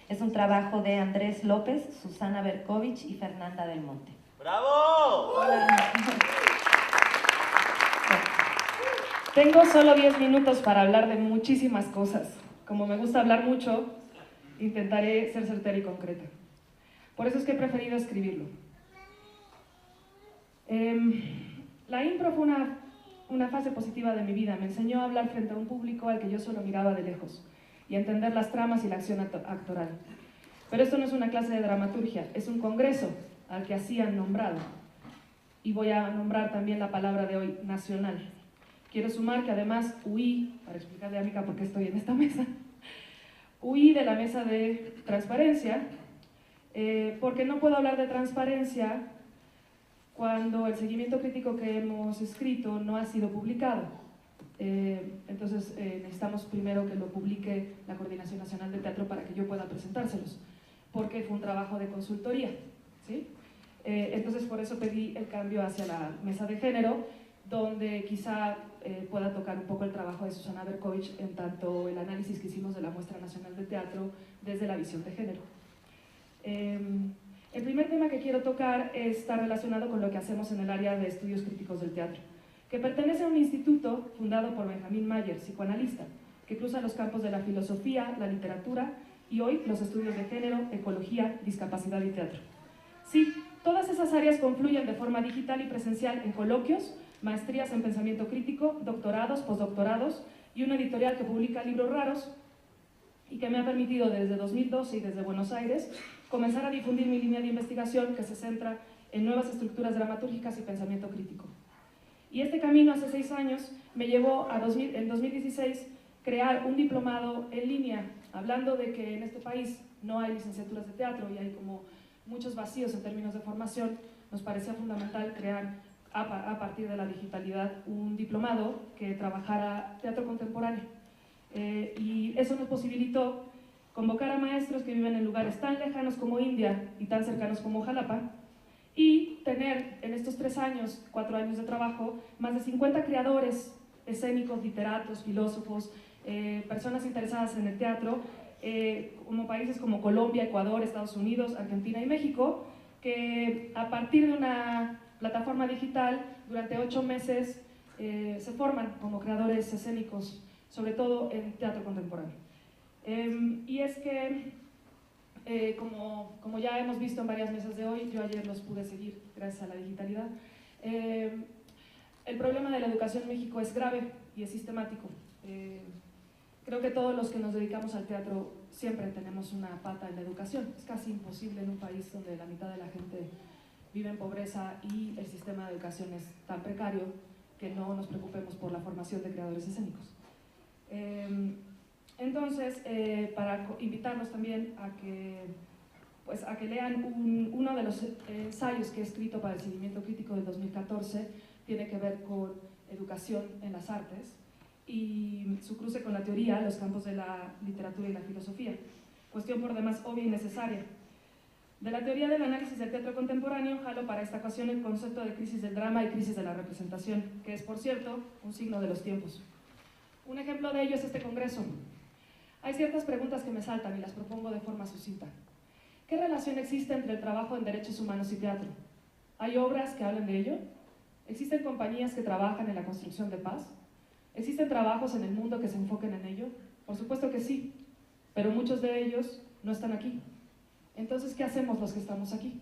Es un trabajo de Andrés López, Susana Berkovich y Fernanda del Monte. ¡Bravo! Hola. Tengo solo 10 minutos para hablar de muchísimas cosas. Como me gusta hablar mucho, intentaré ser certera y concreta. Por eso es que he preferido escribirlo. La impro fue una fase positiva de mi vida. Me enseñó a hablar frente a un público al que yo solo miraba de lejos y a entender las tramas y la acción actoral. Pero esto no es una clase de dramaturgia, es un congreso al que así han nombrado. Y voy a nombrar también la palabra de hoy, nacional. Quiero sumar que además huí, para explicarle a Mica por qué estoy en esta mesa, huí de la mesa de transparencia, porque no puedo hablar de transparencia cuando el seguimiento crítico que hemos escrito no ha sido publicado. Entonces necesitamos primero que lo publique la Coordinación Nacional de Teatro para que yo pueda presentárselos, porque fue un trabajo de consultoría, ¿sí? Entonces por eso pedí el cambio hacia la mesa de género, donde quizá pueda tocar un poco el trabajo de Susana Berkovich en tanto el análisis que hicimos de la Muestra Nacional de Teatro desde la visión de género. El primer tema que quiero tocar está relacionado con lo que hacemos en el área de estudios críticos del teatro, que pertenece a un instituto fundado por Benjamin Mayer, psicoanalista, que cruza los campos de la filosofía, la literatura y hoy los estudios de género, ecología, discapacidad y teatro. Sí, todas esas áreas confluyen de forma digital y presencial en coloquios, maestrías en pensamiento crítico, doctorados, postdoctorados y una editorial que publica libros raros y que me ha permitido desde 2012 y desde Buenos Aires comenzar a difundir mi línea de investigación que se centra en nuevas estructuras dramatúrgicas y pensamiento crítico. Y este camino hace 6 años me llevó a en 2016 crear un diplomado en línea, hablando de que en este país no hay licenciaturas de teatro y hay como muchos vacíos en términos de formación. Nos parecía fundamental crear a partir de la digitalidad un diplomado que trabajara teatro contemporáneo. Y eso nos posibilitó convocar a maestros que viven en lugares tan lejanos como India y tan cercanos como Jalapa, y tener en estos 3 años, 4 años de trabajo, más de 50 creadores escénicos, literatos, filósofos, personas interesadas en el teatro, como países como Colombia, Ecuador, Estados Unidos, Argentina y México, que a partir de una plataforma digital, durante 8 meses, se forman como creadores escénicos, sobre todo en teatro contemporáneo. Y es que como ya hemos visto en varias mesas de hoy, yo ayer los pude seguir gracias a la digitalidad, el problema de la educación en México es grave y es sistemático. Creo que todos los que nos dedicamos al teatro siempre tenemos una pata en la educación. Es casi imposible en un país donde la mitad de la gente vive en pobreza y el sistema de educación es tan precario que no nos preocupemos por la formación de creadores escénicos. Entonces, para invitarlos también a que lean uno de los ensayos que he escrito para el seguimiento crítico del 2014, tiene que ver con educación en las artes y su cruce con la teoría, los campos de la literatura y la filosofía, cuestión por demás obvia y necesaria. De la teoría del análisis del teatro contemporáneo, jalo para esta ocasión el concepto de crisis del drama y crisis de la representación, que es, por cierto, un signo de los tiempos. Un ejemplo de ello es este congreso. Hay ciertas preguntas que me saltan y las propongo de forma sucinta. ¿Qué relación existe entre el trabajo en derechos humanos y teatro? ¿Hay obras que hablen de ello? ¿Existen compañías que trabajan en la construcción de paz? ¿Existen trabajos en el mundo que se enfoquen en ello? Por supuesto que sí, pero muchos de ellos no están aquí. Entonces, ¿qué hacemos los que estamos aquí?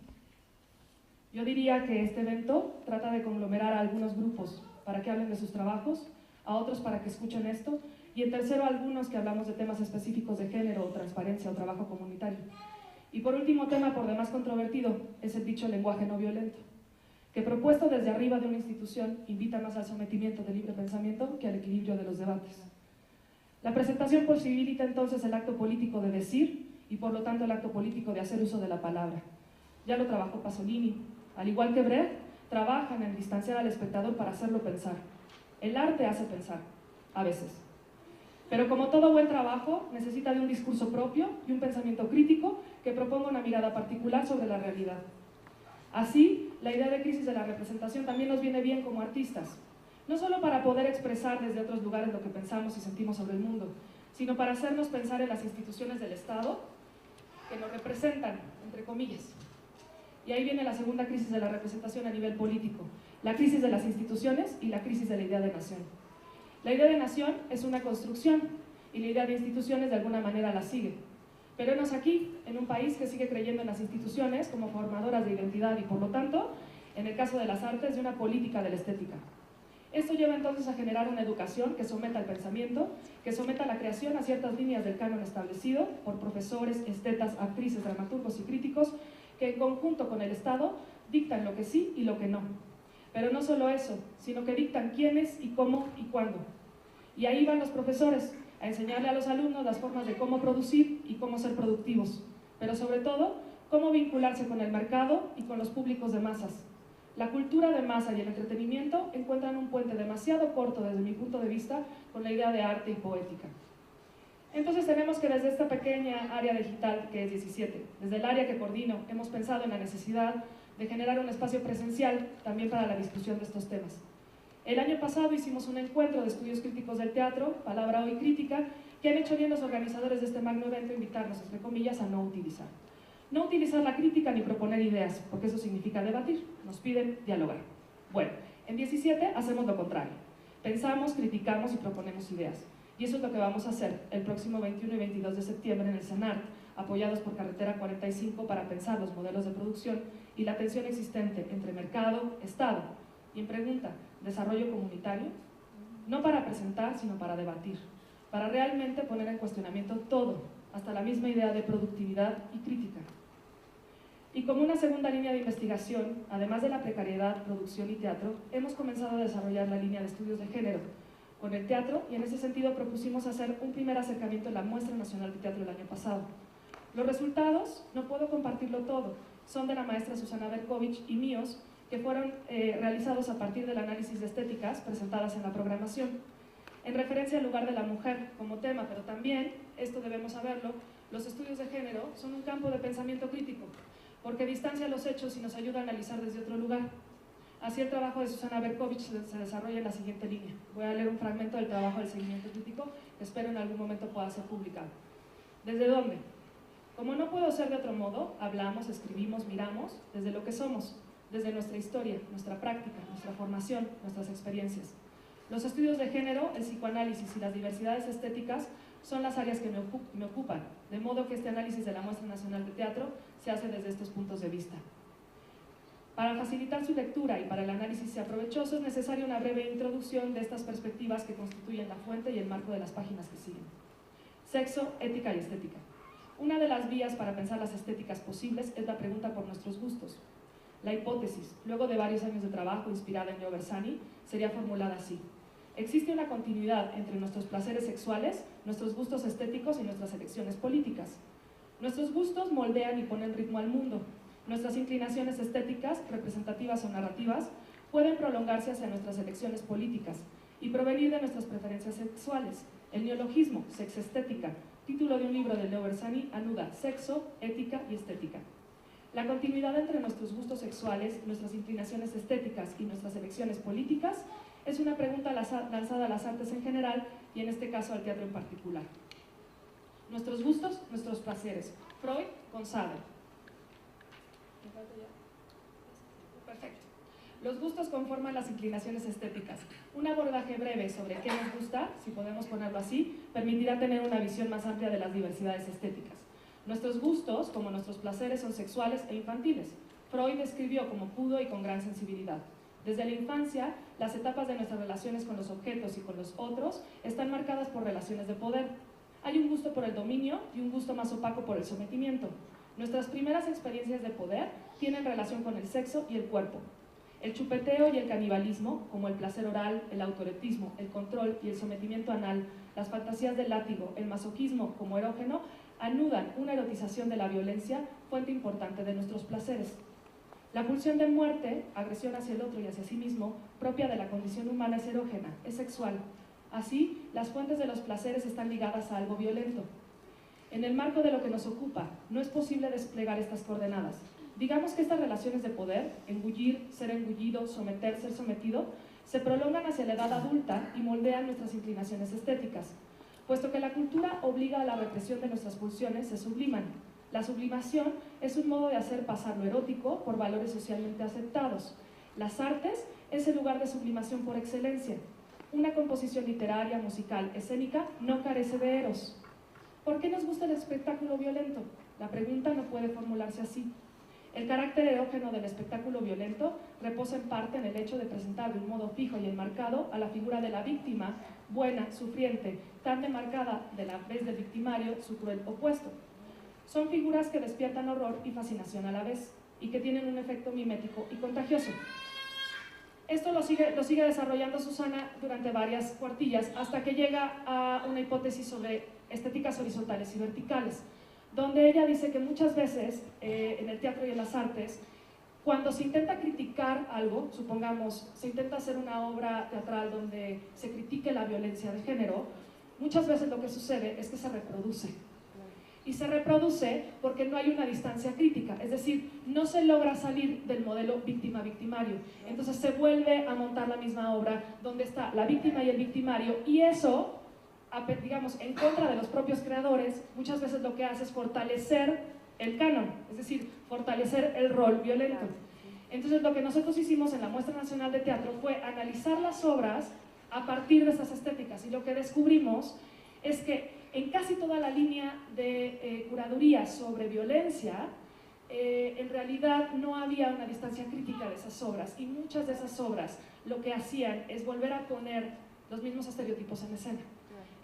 Yo diría que este evento trata de conglomerar a algunos grupos para que hablen de sus trabajos, a otros para que escuchen esto, y en tercero a algunos que hablamos de temas específicos de género, o transparencia o trabajo comunitario. Y por último tema por demás controvertido es el dicho lenguaje no violento, que propuesto desde arriba de una institución invita más al sometimiento del libre pensamiento que al equilibrio de los debates. La presentación posibilita entonces el acto político de decir y por lo tanto el acto político de hacer uso de la palabra. Ya lo trabajó Pasolini. Al igual que Brecht, trabajan en distanciar al espectador para hacerlo pensar. El arte hace pensar, a veces. Pero como todo buen trabajo, necesita de un discurso propio y un pensamiento crítico que proponga una mirada particular sobre la realidad. Así, la idea de crisis de la representación también nos viene bien como artistas, no solo para poder expresar desde otros lugares lo que pensamos y sentimos sobre el mundo, sino para hacernos pensar en las instituciones del Estado que nos representan, entre comillas. Y ahí viene la segunda crisis de la representación a nivel político, la crisis de las instituciones y la crisis de la idea de nación. La idea de nación es una construcción y la idea de instituciones de alguna manera la sigue. Pero enos aquí, en un país que sigue creyendo en las instituciones como formadoras de identidad y, por lo tanto, en el caso de las artes, de una política de la estética. Esto lleva entonces a generar una educación que someta al pensamiento, que someta la creación a ciertas líneas del canon establecido por profesores, estetas, actrices, dramaturgos y críticos que en conjunto con el Estado dictan lo que sí y lo que no. Pero no solo eso, sino que dictan quiénes y cómo y cuándo. Y ahí van los profesores, a enseñarle a los alumnos las formas de cómo producir y cómo ser productivos, pero sobre todo, cómo vincularse con el mercado y con los públicos de masas. La cultura de masa y el entretenimiento encuentran un puente demasiado corto desde mi punto de vista con la idea de arte y poética. Entonces tenemos que desde esta pequeña área digital, que es 17, desde el área que coordino, hemos pensado en la necesidad de generar un espacio presencial también para la discusión de estos temas. El año pasado hicimos un encuentro de estudios críticos del teatro, Palabra Hoy Crítica, que han hecho bien los organizadores de este magno evento invitarnos, entre comillas, a no utilizar. No utilizar la crítica ni proponer ideas, porque eso significa debatir, nos piden dialogar. Bueno, en 17 hacemos lo contrario. Pensamos, criticamos y proponemos ideas. Y eso es lo que vamos a hacer el próximo 21 y 22 de septiembre en el CENART, apoyados por Carretera 45 para pensar los modelos de producción y la tensión existente entre mercado, Estado. Y en pregunta, ¿desarrollo comunitario? No para presentar, sino para debatir, para realmente poner en cuestionamiento todo, hasta la misma idea de productividad y crítica. Y como una segunda línea de investigación, además de la precariedad, producción y teatro, hemos comenzado a desarrollar la línea de estudios de género con el teatro, y en ese sentido propusimos hacer un primer acercamiento en la Muestra Nacional de Teatro el año pasado. Los resultados, no puedo compartirlo todo, son de la maestra Susana Berkovich y míos, que fueron realizados a partir del análisis de estéticas presentadas en la programación. En referencia al lugar de la mujer como tema, pero también, esto debemos saberlo, los estudios de género son un campo de pensamiento crítico, porque distancia los hechos y nos ayuda a analizar desde otro lugar. Así el trabajo de Susana Berkovich se desarrolla en la siguiente línea. Voy a leer un fragmento del trabajo del seguimiento crítico que espero en algún momento pueda ser publicado. ¿Desde dónde? Como no puedo ser de otro modo, hablamos, escribimos, miramos desde lo que somos, desde nuestra historia, nuestra práctica, nuestra formación, nuestras experiencias. Los estudios de género, el psicoanálisis y las diversidades estéticas son las áreas que me ocupan, de modo que este análisis de la Muestra Nacional de Teatro se hace desde estos puntos de vista. Para facilitar su lectura y para el análisis sea provechoso, es necesaria una breve introducción de estas perspectivas que constituyen la fuente y el marco de las páginas que siguen. Sexo, ética y estética. Una de las vías para pensar las estéticas posibles es la pregunta por nuestros gustos. La hipótesis, luego de varios años de trabajo inspirada en Leo Bersani, sería formulada así. Existe una continuidad entre nuestros placeres sexuales, nuestros gustos estéticos y nuestras elecciones políticas. Nuestros gustos moldean y ponen ritmo al mundo. Nuestras inclinaciones estéticas, representativas o narrativas, pueden prolongarse hacia nuestras elecciones políticas y provenir de nuestras preferencias sexuales. El neologismo, sexestética, título de un libro de Leo Bersani, anuda sexo, ética y estética. La continuidad entre nuestros gustos sexuales, nuestras inclinaciones estéticas y nuestras elecciones políticas es una pregunta lanzada a las artes en general y en este caso al teatro en particular. Nuestros gustos, nuestros placeres. Freud con Sade. Perfecto. Los gustos conforman las inclinaciones estéticas. Un abordaje breve sobre qué nos gusta, si podemos ponerlo así, permitirá tener una visión más amplia de las diversidades estéticas. Nuestros gustos, como nuestros placeres, son sexuales e infantiles. Freud describió como pudo y con gran sensibilidad. Desde la infancia, las etapas de nuestras relaciones con los objetos y con los otros están marcadas por relaciones de poder. Hay un gusto por el dominio y un gusto más opaco por el sometimiento. Nuestras primeras experiencias de poder tienen relación con el sexo y el cuerpo. El chupeteo y el canibalismo, como el placer oral, el autoerotismo, el control y el sometimiento anal, las fantasías del látigo, el masoquismo como erógeno, anudan una erotización de la violencia, fuente importante de nuestros placeres. La pulsión de muerte, agresión hacia el otro y hacia sí mismo, propia de la condición humana, es erógena, es sexual. Así, las fuentes de los placeres están ligadas a algo violento. En el marco de lo que nos ocupa, no es posible desplegar estas coordenadas. Digamos que estas relaciones de poder, engullir, ser engullido, someter, ser sometido, se prolongan hacia la edad adulta y moldean nuestras inclinaciones estéticas. Puesto que la cultura obliga a la represión de nuestras pulsiones, se subliman. La sublimación es un modo de hacer pasar lo erótico por valores socialmente aceptados. Las artes es el lugar de sublimación por excelencia. Una composición literaria, musical, escénica no carece de eros. ¿Por qué nos gusta el espectáculo violento? La pregunta no puede formularse así. El carácter erógeno del espectáculo violento reposa en parte en el hecho de presentar de un modo fijo y enmarcado a la figura de la víctima, buena, sufriente, tan demarcada de la vez del victimario, su cruel opuesto. Son figuras que despiertan horror y fascinación a la vez, y que tienen un efecto mimético y contagioso. Esto lo sigue desarrollando Susana durante varias cuartillas, hasta que llega a una hipótesis sobre estéticas horizontales y verticales, donde ella dice que muchas veces en el teatro y en las artes, cuando se intenta criticar algo, supongamos, se intenta hacer una obra teatral donde se critique la violencia de género, muchas veces lo que sucede es que se reproduce. Y se reproduce porque no hay una distancia crítica, es decir, no se logra salir del modelo víctima-victimario. Entonces se vuelve a montar la misma obra donde está la víctima y el victimario, y eso, digamos, en contra de los propios creadores, muchas veces lo que hace es fortalecer el canon, es decir, fortalecer el rol violento. Entonces lo que nosotros hicimos en la Muestra Nacional de Teatro fue analizar las obras a partir de estas estéticas, y lo que descubrimos es que en casi toda la línea de curaduría sobre violencia, en realidad no había una distancia crítica de esas obras, y muchas de esas obras lo que hacían es volver a poner los mismos estereotipos en escena.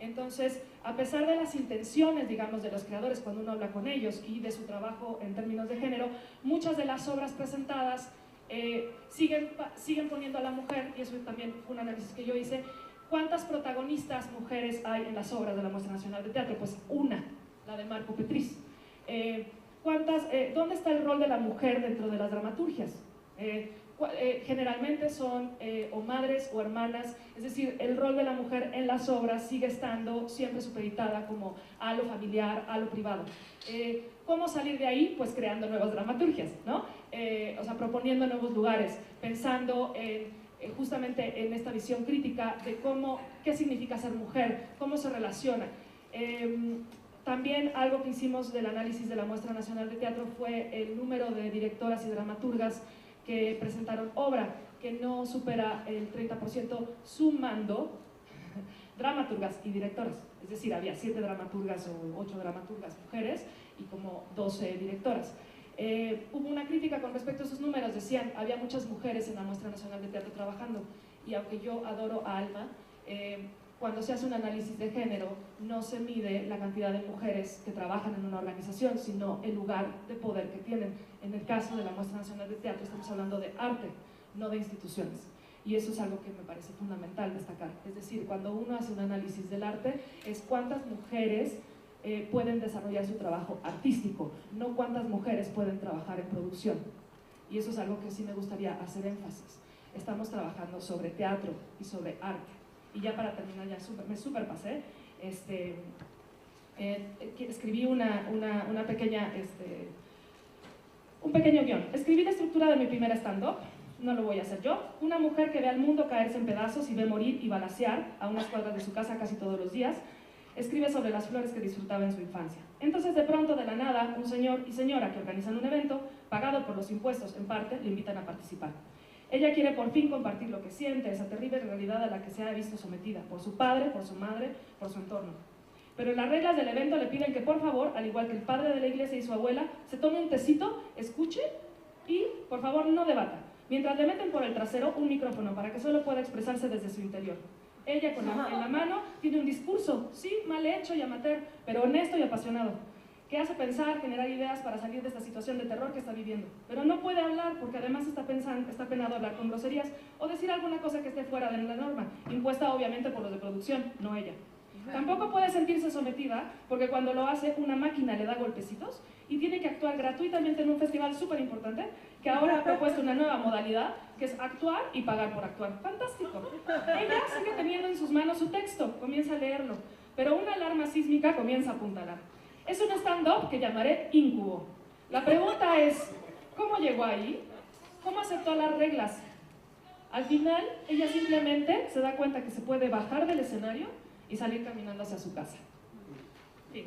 Entonces, a pesar de las intenciones, digamos, de los creadores cuando uno habla con ellos y de su trabajo en términos de género, muchas de las obras presentadas siguen poniendo a la mujer, y eso también fue un análisis que yo hice. ¿Cuántas protagonistas mujeres hay en las obras de la Muestra Nacional de Teatro? Pues una, la de Marco Petriz. ¿Dónde está el rol de la mujer dentro de las dramaturgias? Generalmente son o madres o hermanas, es decir, el rol de la mujer en las obras sigue estando siempre supeditada como a lo familiar, a lo privado. ¿Cómo salir de ahí? Pues creando nuevas dramaturgias, ¿no? O sea, proponiendo nuevos lugares, pensando justamente en esta visión crítica de qué significa ser mujer, cómo se relaciona. También algo que hicimos del análisis de la Muestra Nacional de Teatro fue el número de directoras y dramaturgas que presentaron obra, que no supera el 30%, sumando dramaturgas y directoras. Es decir, había 7 dramaturgas o 8 dramaturgas mujeres y como 12 directoras. Hubo una crítica con respecto a esos números, decían, había muchas mujeres en la Muestra Nacional de Teatro trabajando, y aunque yo adoro a Alma, cuando se hace un análisis de género no se mide la cantidad de mujeres que trabajan en una organización, sino el lugar de poder que tienen. En el caso de la Muestra Nacional de Teatro estamos hablando de arte, no de instituciones, y eso es algo que me parece fundamental destacar. Es decir, cuando uno hace un análisis del arte es cuántas mujeres pueden desarrollar su trabajo artístico, no cuántas mujeres pueden trabajar en producción. Y eso es algo que sí me gustaría hacer énfasis. Estamos trabajando sobre teatro y sobre arte. Y ya para terminar, ya me super pasé, escribí un pequeño guión. Escribí la estructura de mi primer stand-up, no lo voy a hacer yo. Una mujer que ve al mundo caerse en pedazos y ve morir y balacear a unas cuadras de su casa casi todos los días. Escribe sobre las flores que disfrutaba en su infancia. Entonces, de pronto, de la nada, un señor y señora que organizan un evento, pagado por los impuestos en parte, le invitan a participar. Ella quiere por fin compartir lo que siente, esa terrible realidad a la que se ha visto sometida, por su padre, por su madre, por su entorno. Pero en las reglas del evento le piden que, por favor, al igual que el padre de la iglesia y su abuela, se tome un tecito, escuche y, por favor, no debata. Mientras le meten por el trasero un micrófono para que solo pueda expresarse desde su interior. Ella en la mano tiene un discurso, sí, mal hecho y amateur, pero honesto y apasionado, que hace pensar, generar ideas para salir de esta situación de terror que está viviendo. Pero no puede hablar porque además está penado hablar con groserías o decir alguna cosa que esté fuera de la norma, impuesta obviamente por los de producción, no ella. Tampoco puede sentirse sometida porque cuando lo hace una máquina le da golpecitos y tiene que actuar gratuitamente en un festival súper importante que ahora ha propuesto una nueva modalidad que es actuar y pagar por actuar. ¡Fantástico! Ella sigue teniendo en sus manos su texto, comienza a leerlo, pero una alarma sísmica comienza a apuntalar. Es un stand-up que llamaré Incubo. La pregunta es, ¿cómo llegó ahí? ¿Cómo aceptó las reglas? Al final, ella simplemente se da cuenta que se puede bajar del escenario y salir caminando hacia su casa. Fin.